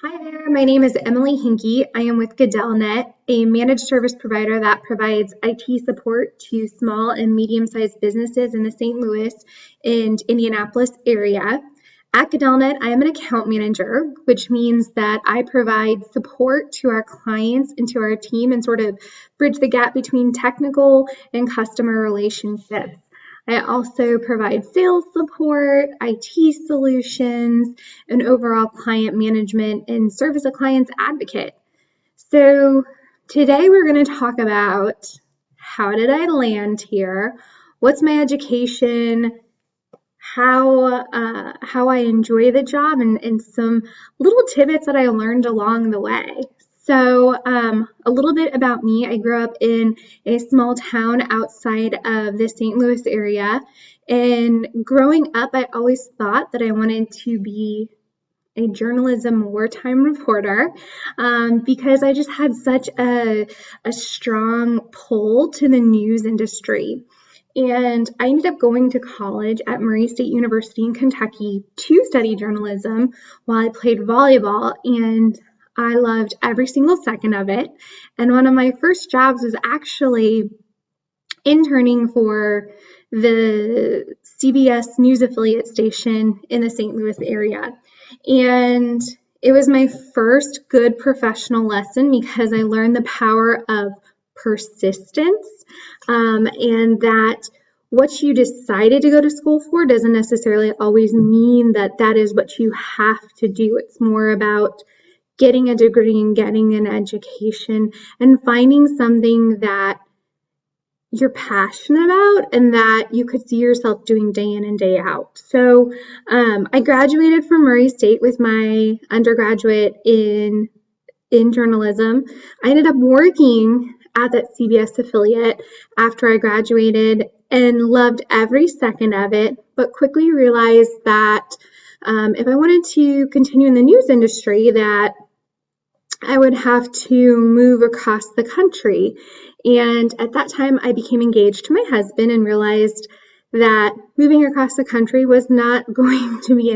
Hi there, my name is Emily Henke. I am with Gadellnet, a managed service provider that provides IT support to small and medium-sized businesses in the St. Louis and Indianapolis area. At Gadellnet, I am an account manager, which means that I provide support to our clients and to our team and sort of bridge the gap between technical and customer relationships. I also provide sales support, IT solutions, and overall client management and serve as a client's advocate. So today we're going to talk about how did I land here? What's my education? How I enjoy the job and some little tidbits that I learned along the way. So a little bit about me. I grew up in a small town outside of the St. Louis area. And growing up, I always thought that I wanted to be a journalism wartime reporter because I just had such a strong pull to the news industry. And I ended up going to college at Murray State University in Kentucky to study journalism while I played volleyball, and I loved every single second of it. And one of my first jobs was actually interning for the CBS News affiliate station in the St. Louis area. And it was my first good professional lesson because I learned the power of persistence and that what you decided to go to school for doesn't necessarily always mean that that is what you have to do. It's more about getting a degree and getting an education and finding something that you're passionate about and that you could see yourself doing day in and day out. So I graduated from Murray State with my undergraduate in journalism. I ended up working at that CBS affiliate after I graduated and loved every second of it, but quickly realized that if I wanted to continue in the news industry, that I would have to move across the country. And at that time, I became engaged to my husband and realized that moving across the country was not going to be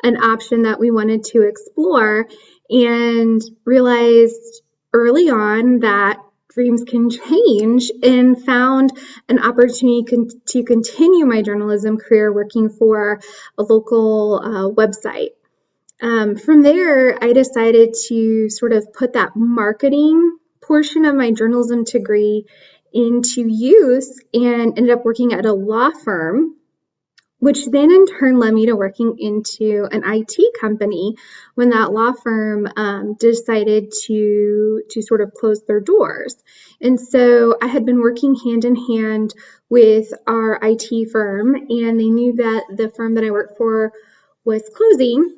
an option that we wanted to explore, and realized early on that dreams can change, and found an opportunity to continue my journalism career working for a local website. From there, I decided to sort of put that marketing portion of my journalism degree into use and ended up working at a law firm, which then in turn led me to working into an IT company when that law firm decided to sort of close their doors. And so I had been working hand in hand with our IT firm, and they knew that the firm that I worked for was closing.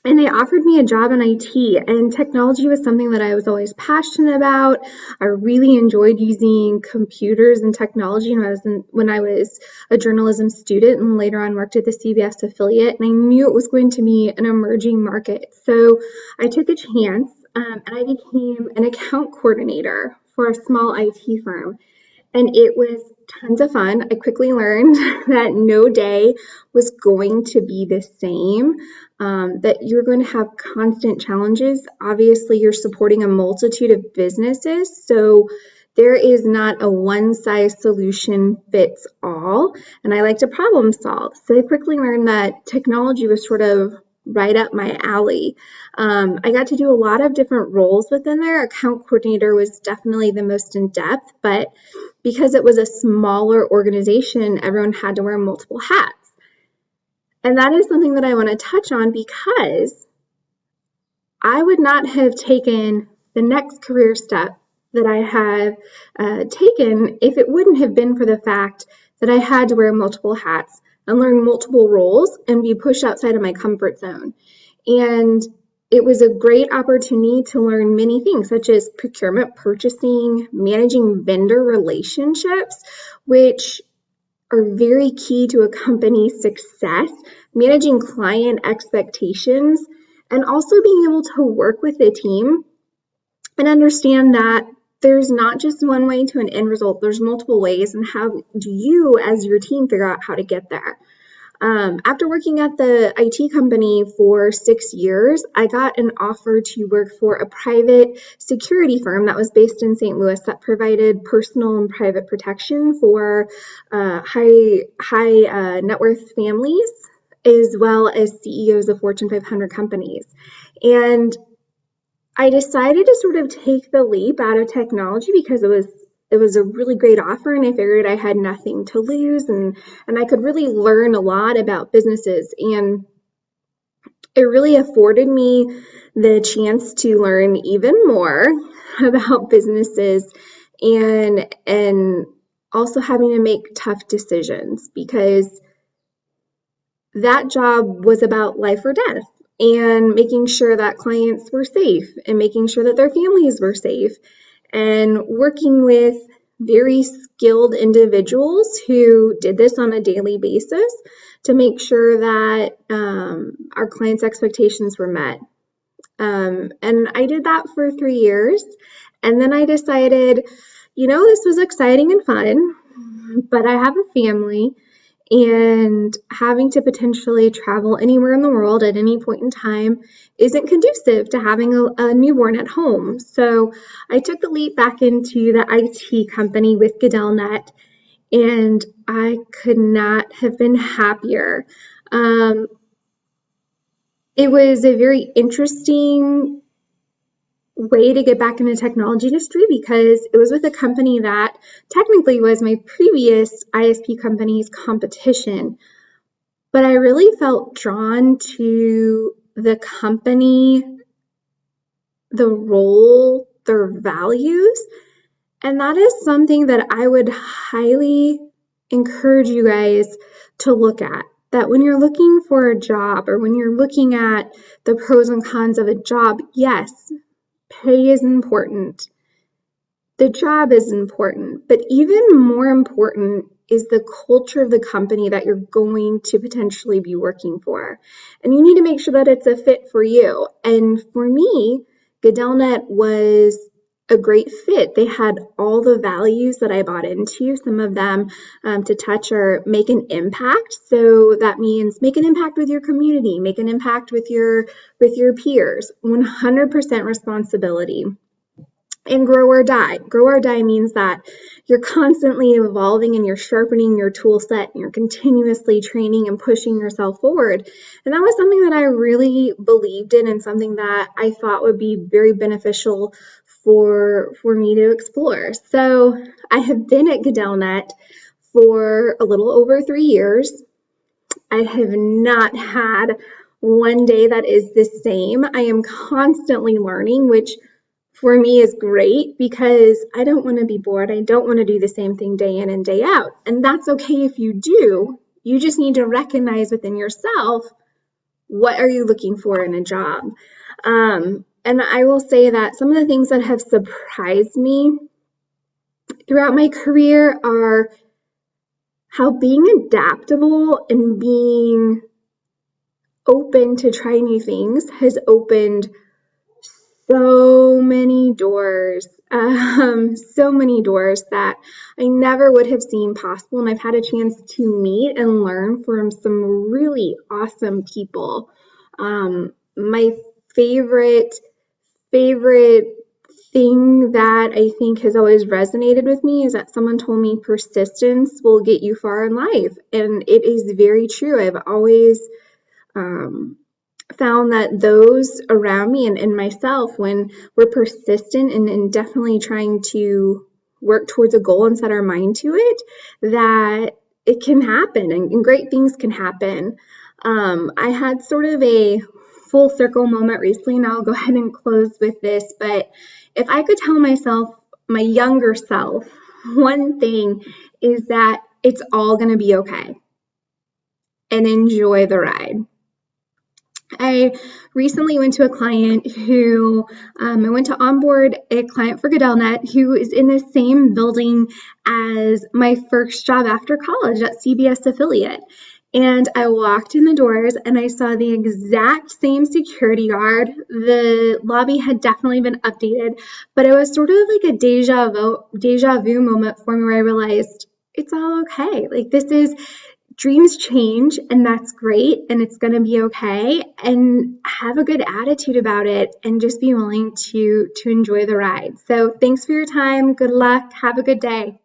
And they offered me a job in IT, and technology was something that I was always passionate about. I really enjoyed using computers and technology when I was a journalism student, and later on worked at the CBS affiliate, and I knew it was going to be an emerging market. So I took a chance and I became an account coordinator for a small IT firm. And it was tons of fun. I quickly learned that no day was going to be the same, that you're going to have constant challenges. Obviously, you're supporting a multitude of businesses, so there is not a one-size solution fits all, and I like to problem solve. So I quickly learned that technology was sort of right up my alley. I got to do a lot of different roles within there. Account coordinator was definitely the most in-depth, but because it was a smaller organization, everyone had to wear multiple hats. And that is something that I want to touch on because I would not have taken the next career step that I have taken if it wouldn't have been for the fact that I had to wear multiple hats and learn multiple roles and be pushed outside of my comfort zone. And it was a great opportunity to learn many things, such as procurement, purchasing, managing vendor relationships, which are very key to a company's success, managing client expectations, and also being able to work with a team and understand that there's not just one way to an end result. There's multiple ways, and how do you as your team figure out how to get there? After working at the IT company for 6 years, I got an offer to work for a private security firm that was based in St. Louis that provided personal and private protection for high net worth families, as well as CEOs of Fortune 500 companies. And I decided to sort of take the leap out of technology because it was a really great offer, and I figured I had nothing to lose, and I could really learn a lot about businesses, and it really afforded me the chance to learn even more about businesses, and also having to make tough decisions, because that job was about life or death, and making sure that clients were safe and making sure that their families were safe, and working with very skilled individuals who did this on a daily basis to make sure that our clients' expectations were met. And I did that for 3 years. And then I decided, this was exciting and fun, but I have a family, and having to potentially travel anywhere in the world at any point in time isn't conducive to having a newborn at home. So I took the leap back into the IT company with Gadellnet, and I could not have been happier. It was a very interesting way to get back in the technology industry because it was with a company that technically was my previous ISP company's competition. But I really felt drawn to the company, the role, their values, and that is something that I would highly encourage you guys to look at. That when you're looking for a job, or when you're looking at the pros and cons of a job, yes, pay is important. The job is important, but even more important is the culture of the company that you're going to potentially be working for. And you need to make sure that it's a fit for you. And for me, Gadellnet was a great fit. They had all the values that I bought into. Some of them to touch are make an impact. So that means make an impact with your community, make an impact with your peers, 100% responsibility. And grow or die. Grow or die means that you're constantly evolving and you're sharpening your tool set and you're continuously training and pushing yourself forward. And that was something that I really believed in, and something that I thought would be very beneficial for me to explore. So I have been at Gadellnet for a little over 3 years. I have not had one day that is the same. I am constantly learning, which for me is great because I don't want to be bored. I don't want to do the same thing day in and day out. And that's okay if you do. You just need to recognize within yourself, what are you looking for in a job? And I will say that some of the things that have surprised me throughout my career are how being adaptable and being open to try new things has opened so many doors that I never would have seen possible. And I've had a chance to meet and learn from some really awesome people. My favorite thing that I think has always resonated with me is that someone told me persistence will get you far in life. And it is very true. I've always found that those around me and myself, when we're persistent and definitely trying to work towards a goal and set our mind to it, that it can happen and great things can happen. I had sort of a full circle moment recently, and I'll go ahead and close with this, but if I could tell myself, my younger self, one thing is that it's all going to be okay, and enjoy the ride. I recently went to a client who, I went to onboard a client for Gadellnet who is in the same building as my first job after college at CBS affiliate. And I walked in the doors and I saw the exact same security guard. The lobby had definitely been updated, but it was sort of like a deja vu moment for me, where I realized it's all okay. Like, this is dreams change, and that's great, and it's going to be okay. And have a good attitude about it, and just be willing to enjoy the ride. So thanks for your time. Good luck. Have a good day.